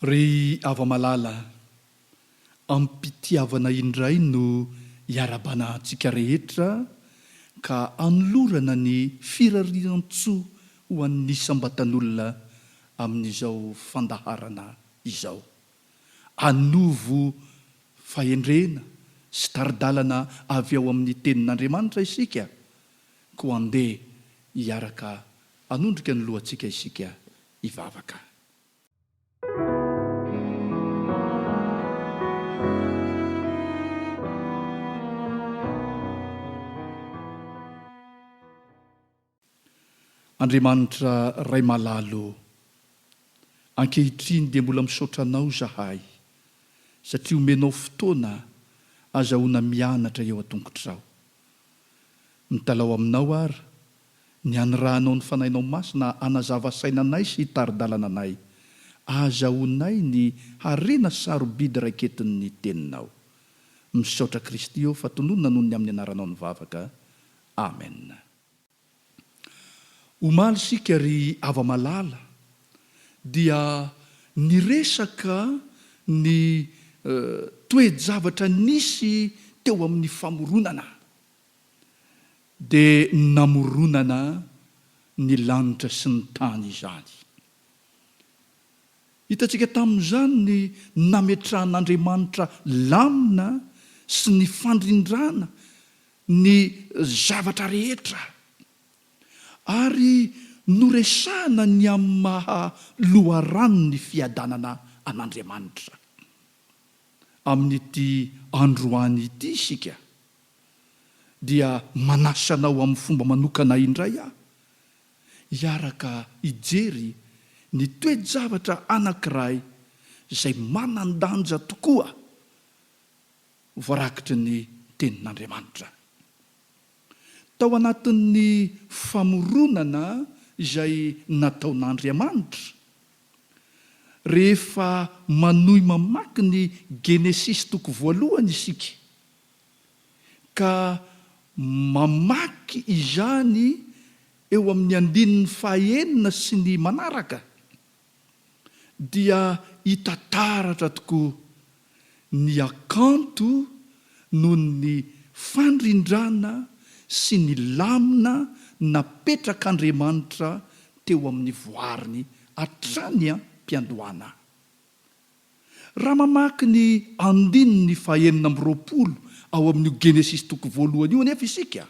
Ry ava-malala, ampitiavana indray no iarabana antsika rehetra ka anolorana ny firarian-tsoa ho an'ny sambatan'olona amin'izao fandaharana izao. Anovo fahendrena sy taridalana avy ao amin'ny tenin'Andriamanitra isika, ko andeha hiaraka anondrika ny lohantsika isika hivavaka. Andriamanitra ray malalo, ankehitriny dia mbola misaotra anao zahay, satria omenao fotoana azahoana mianatra eo an-tongotrao. Mitalao aminao ary ny anirahanao ny fanahinao masina anazava sainanay sy taridalana anay, azahoanay ny harena sarobidy raiketin'ny teninao. Misaotra Kristy eo fatononona noho ny amin'ny anaranao ny vavaka. Amen. Omaly sika ry ava-malala dia niresaka ny toe-javatra nisy teo amin'ny famoronana, dia namoronana ny lanitra sy ny tany izany. Hitantsika tamin'izany ny nametrahan'Andriamanitra lamina sy ny fandrindrana ny zavatra rehetra, ary noresahana ny amin'ny maha loharano ny fiadanana an'Andriamanitra. Amin'ity androany ity isika dia manasanao amin'ny fomba manokana indray hiaraka hijery ny toe-javatra anankiray izay manan-danja tokoa voarakitry ny tenin'Andriamanitra. Tao anatin'ny famoronana izay nataon'Andriamanitra, rehefa manohy mamaky ny Genesis toko voalohany isika, ka mamaky izany eo amin'ny andinin'ny fahaenina sy ny manaraka, dia hita taratra tokoa ny akanto noho ny fandrindrana sy ny lamina napetrak'Andriamanitra teo amin'ny voariny hatrany am-piandohana. Raha mamaky ny andininy fahaenina amby roapolo ao amin'ny Genesis toko voalohany io anefa isika,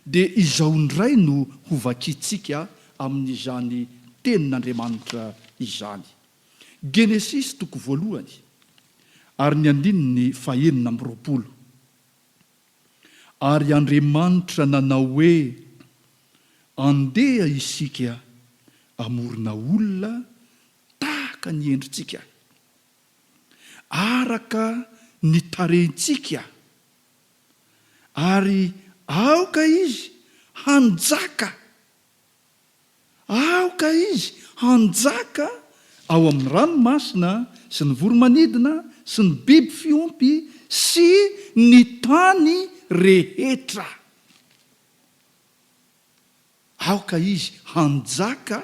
dia izao indray no hovakitsika amin'izany tenin'Andriamanitra izany. Genesis toko voalohany ary ny andininy fahaenina amby roapolo. Ary Andriamanitra nanao hoe, andeha isika amorona olona tahaka ny endritsika, araka ny tarehintsika, ary aoka izy hanjaka, aoka izy hanjaka ao amin'ny ranomasina sy ny voromanidina sy ny biby fiompy sy ny tany rehetra. Aoka izy hanjaka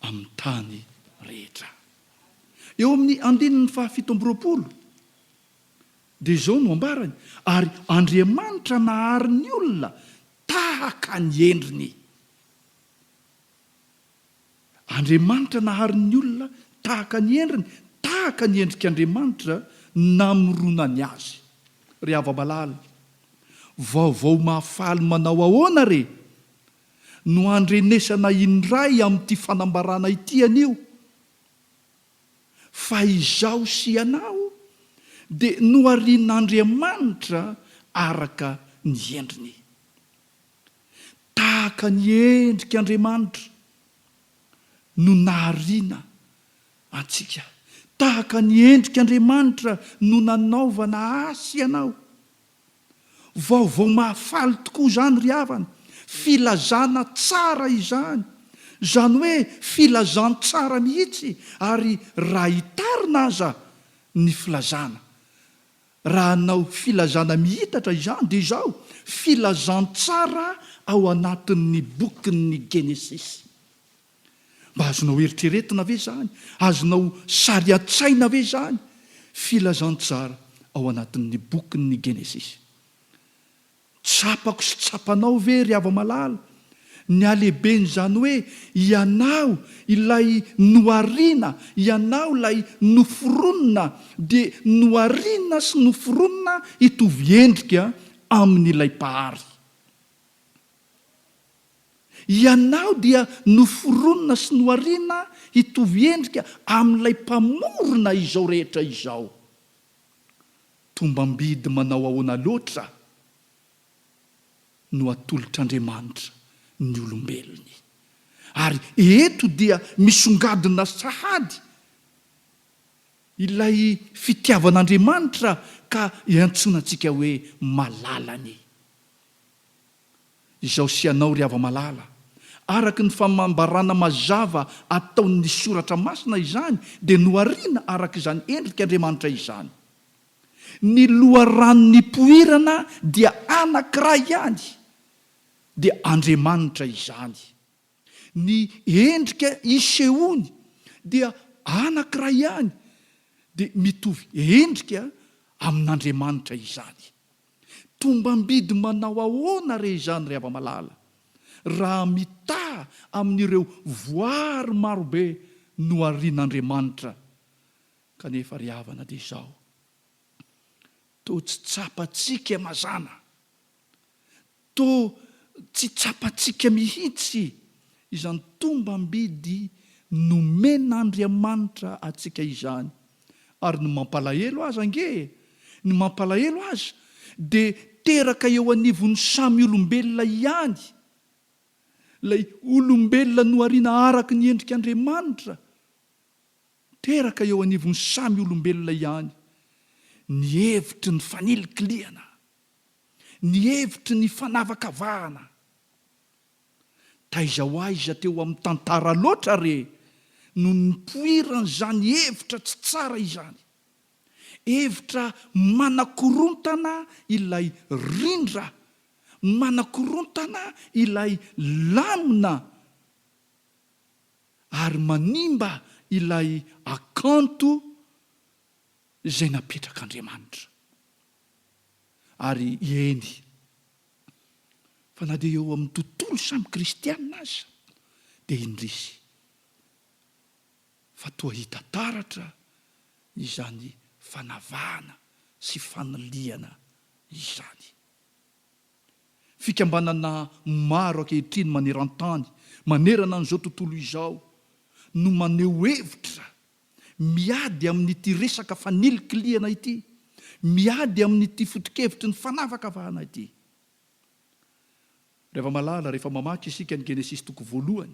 amin'ny tany rehetra. Eo amin'ny andininy fahafito amby roapolo dia izao no ambarany, ary Andriamanitra nahary ny olona tahaka ny endriny. Andriamanitra nahary ny olona tahaka ny endriny, tahaka ny endrik'Andriamanitra namoronany azy. Ry ava-malala, vaovao mahafaly manao ahoana re no andrenesana indray amin'ity fanambarana ity anio, fa izao sy ianao dia noharian'Andriamanitra araka ny endriny. Tahaka ny endrik'Andriamanitra no nahariana antsika, tahaka ny endrik'Andriamanitra no nanaovana asy ianao. Vaovao mahafaly tokoa izany ry havana, filazana tsara izany, izany hoe filazana tsara mihitsy, ary raha hitarina aza ny filazana, raha hanao filazana mihitatra izany dia izao filazana tsara ao anatin'ny bokin'ny Genesis. Mba azonao eritreretina ve zany? Azonao sary an-tsaina ve zany? Filazantsara ao anatin'ny bokin'ny Genesisy. Tsapako sy tsapanao ve ry hava-malala? Ny alehiben'izany hoe ianao ilay noariana, ianao ilay noforonina, dia noariana sy noforonina hitovy endrika amin'ilay mpahary. Ianao dia noforonina sy noariana hitovy endrika amin'ilay mpamorona izao rehetra izao. Tombam-bidy manao ahoana loatra no atolotr'Andriamanitra ny olombelony. Ary eto dia misongadina sahady ilay fitiavan'Andriamanitra ka iantsonantsika hoe malalany. Izao sy anao ry hava-malala, araky ny famambarana mazava ataon'ny soratra masina izany, dia noariana araka izany endrika Andriamanitra izany. Ny loharanon'ny poirana dia anankiray ihany, dia Andriamanitra izany. Ny endrika isehony dia anankiray ihany, dia mitovy endrika amin'Andriamanitra izany. Tombam-bidy manao ahoana re izany ry hava-malala? Raha mitaha amin'ireo voary marobe noarian'Andriamanitra. Kanefa ry havana dia izao, toa tsy tsapantsika mazana, toa tsy tsapantsika mihitsy izany tombam-bidy nomen'Andriamanitra atsika izany. Ary ny mampalahelo azy ange, ny mampalahelo azy dia teraka eo anivon'ny samy olombelona ihany, ilay olombelona noariana araka ny endrik'Andriamanitra, teraka eo anivon'ny samy olombelona ihany ny hevitry ny fanilikiliana, ny hevitry ny fanavakavahana. Taiza ho aiza teo amin'ny tantara loatra re no nipoiran'izany hevitra tsy tsara izany. Hevitra manakorontana ilay rindra, manakorontana ilay lamina, ary manimba ilay akanto izay napetrak'Andriamanitra. Ary eny, fa na dia eo amin'ny tontolo samy kristianina aza dia indrisy, fa toa hita taratra izany fanavahana sy fanaliana izany. Fikambanana maro ankehitriny maneran-tany, manerana an'izao tontolo izao, no maneho hevitra miady amin'ity resaka fanilikiliana ity, miady amin'ity foto-kevitry ny fanavakavahana ity. Rehefa malala, rehefa mamaky isika ny Genesisy toko 1,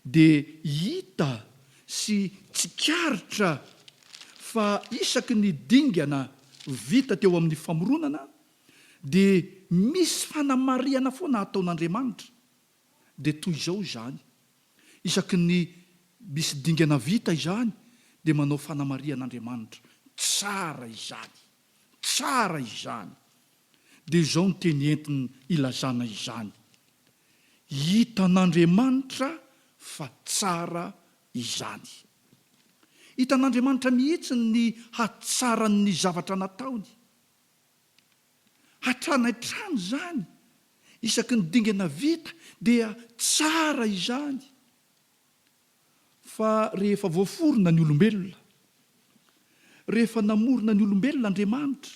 dia hita sy tsikaritra fa isaky ny dingana vita teo amin'ny famoronana dia misy fanamariana foana ataon'Andriamanitra. Dia toy izao izany, isaky ny misy dingana vita izany dia manao fanamarian'Andriamanitra. Tsara izany, tsara izany. Dia izao ny teny entiny ilazana izany. Hitan'Andriamanitra fa tsara izany. Hitan'Andriamanitra mihitsy ny hatsarany zavatra nataony. Hatrany hatrany zany, isaky ny dingana vita dia tsara izany. Fa rehefa voaforona ny olombelona, rehefa namorona ny olombelona Andriamanitra,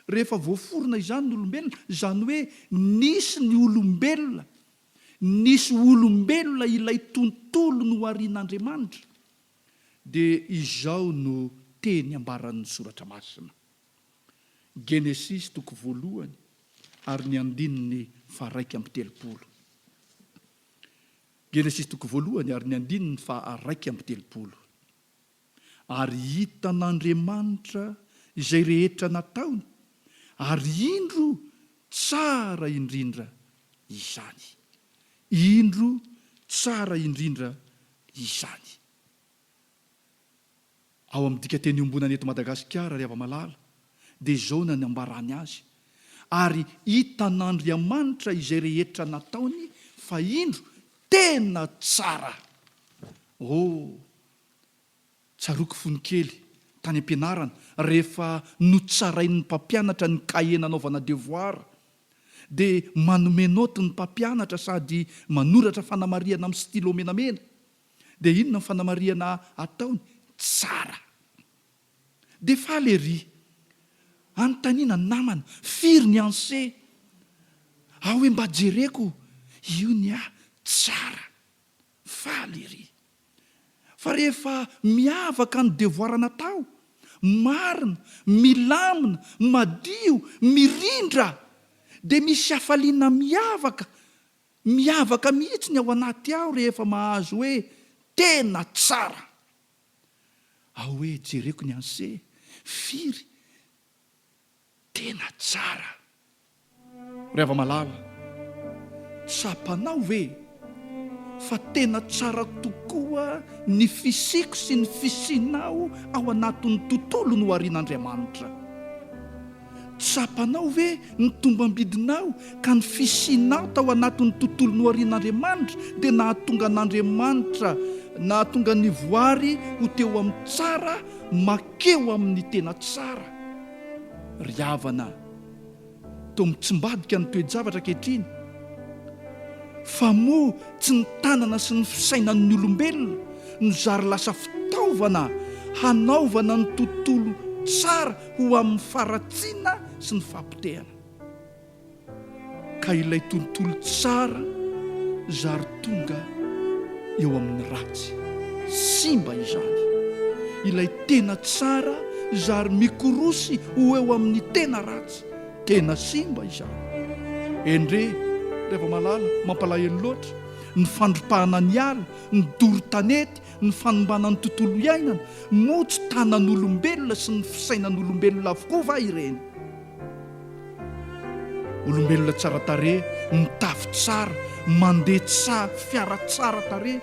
rehefa voaforona izany ny olombelona, izany hoe nisy ny olombelona, nisy olombelona ilay tontolo no arian'Andriamanitra, dia izao no teny ambaran'ny soratra masina. Genesisy toko 1 ary ny andininy 1:30. Genesisy toko 1 ary ny andininy 1:30. Ary hitan'Andriamanitra izay rehetra nataony, ary indro tsara indrindra izany. Indro tsara indrindra izany. Ao amin'ny dikateny iombonana eto Madagasikara ry hava-malala, dia izao no nambarany azy. Ary hitan'Andriamanitra izay rehetra nataony, fa indro tena tsara. Tsaroako fonikely tany am-pianarana rehefa notsarain'ny mpampianatra ny kahie nanaovana devoir dia manome noty ny mpampianatra sady manoratra fanamariana amin'ny stylo menamena. Dia inona ny fanamariana ataony? Tsara. Dia faly ery. Anontaniana ny namana, firy ny anse? Hoe mba jereko, io ny tsara. Faly ery. Fa rehefa miavaka ny devoir natao, marina, milamina, madio, mirindra, dia misy hafaliana miavaka mihitsy ny ao anaty ao rehefa mahazo hoe tena tsara. Hoe jereko ny anse, firy, tena tsara. Rehava malala, tsapanao ve fa tena tsara tokoa ny fisiko sy ny fisinao ao anatin'ny tontolo no harian'Andriamanitra? Tsapanao ve ny tombam-bidinao ka ny fisinao tao anatin'ny tontolo no harian'Andriamanitra dia nahatonga an'Andriamanitra, nahatonga ny voary ho teo amin'ny tsara, makeo amin'ny tena tsara? Ry havana, toa mitsimbadika ny toe-javatra ankehitriny, fa moa tsy ny tanana sy ny fisainan'ny olombelona no zary lasa fitaovana hanaovana ny tontolo tsara ho amin'ny faratsiana sy ny fampitehana. Ka ilay tontolo tsara zary tonga eo amin'ny ratsy, simba izany. Ilay tena tsara zary mikorosy ho eo amin'ny tena ratsy, tena simba izany. Endre rehefa malala, mampalahelo loatra ny fandropahana ny ala, ny doro-tanety, ny fanombana ny tontolo iainana, moa tsy tanan'olombelona sy ny fisainan'olombelona avokoa va ireny? Olombelona tsara tarehy, mitafy tsara, mandeha fiara tsara tarehy.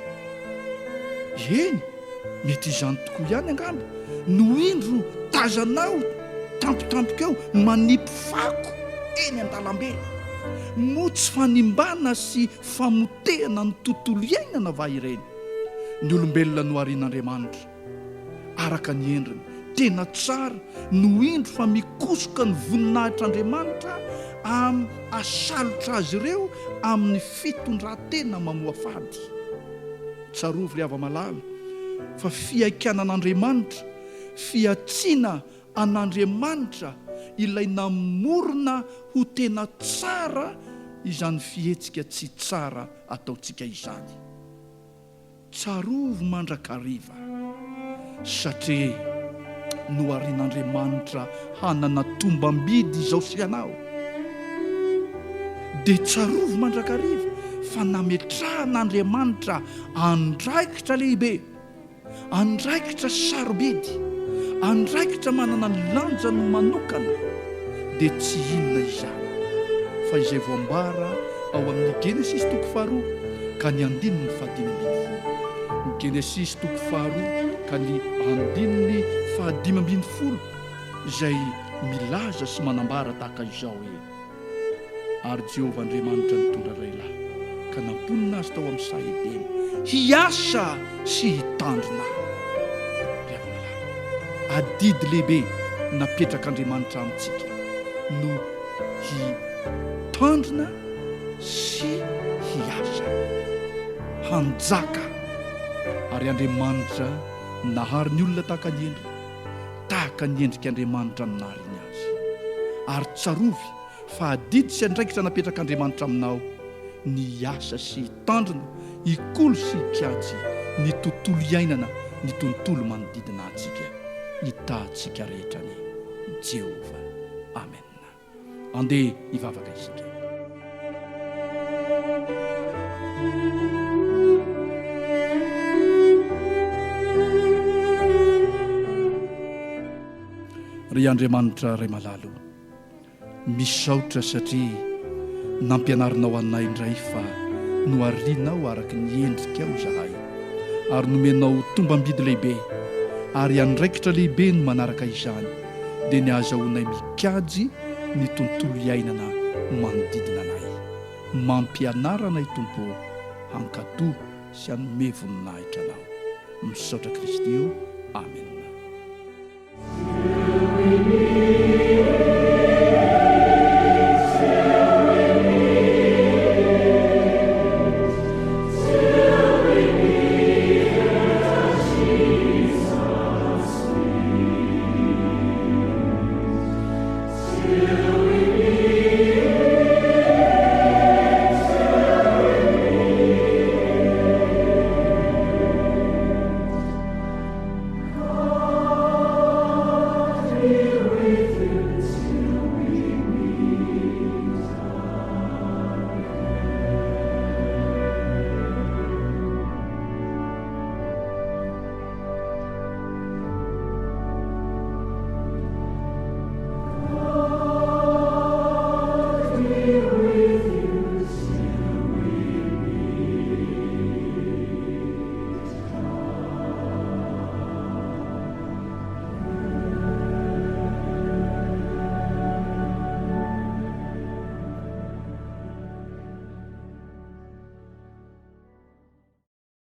Eny, mety izany tokoa ihany angamba. No indro tazanao tampotampoka eo manipy fako eny an-dalambe, moa tsy fanimbana sy famotehana ny tontolo iainana va ireny? Ny olombelona no harian'Andriamanitra araka ny endriny, tena tsara, no indro fa mikosoka ny voninahitr'Andriamanitra asalotra azy ireo amin'ny fitondran-tena mamoa fady. Tsarovy ry hava-malala, fa fiaikanan'Andriamanitra, fiatsiana an'Andriamanitra ilay namorona ho tena tsara izany fihetsika tsy tsara ataontsika izany. Tsarovy mandrakariva, satria no harian'Andriamanitra hanana tombam-bidy izao sy anao. Dia tsarovy mandrakariva fa nametrahan'Andriamanitra andraikitra lehibe, andraikitra sarobidy, andraikitra manana ny lanjany manokana. Dia tsy inona izany fa izay voambara ao amin'ny Genesis 4 ka ny 15. Ny Genesis 4 ka ny 15 izay milaza sy manambara tahaka izao hoe: ary Jehovah Andriamanitra nitondra Lehilahy ka namponina azy tao amin'ny saha Edena hiasa sy hitandrina. Adidy lehibe napetrak'Andriamanitra amintsika no hitandrina sy hiasa, hanjaka. Ary Andriamanitra nahary ny olona tahaka ny endriny, tahaka ny endrik'Andriamanitra nariny azy. Ary tsarovy fa adidy sy andraikitra napetrak'Andriamanitra aminao ny asa sy hitandrina, hikolo sy hikajy ny tontolo iainana, ny tontolo manodidina antsika, hitantsika rehetra ny Jehova. Amen. Andeha hivavaka isika. Ry Andriamanitra ray malalo, misaotra satria nampianarinao anay indray fa no arianao araka ny endrikao zahay, ary nomenao tombam-bidy lehibe, ary andraikitra lehibe no manaraka izany, dia ny azahoanay mikajy ny tontolo iainana manodidina anay. Mampianara anay Tompo, hankatoa sy hanome voninahitra anao. misaotra Kristy io. Amen.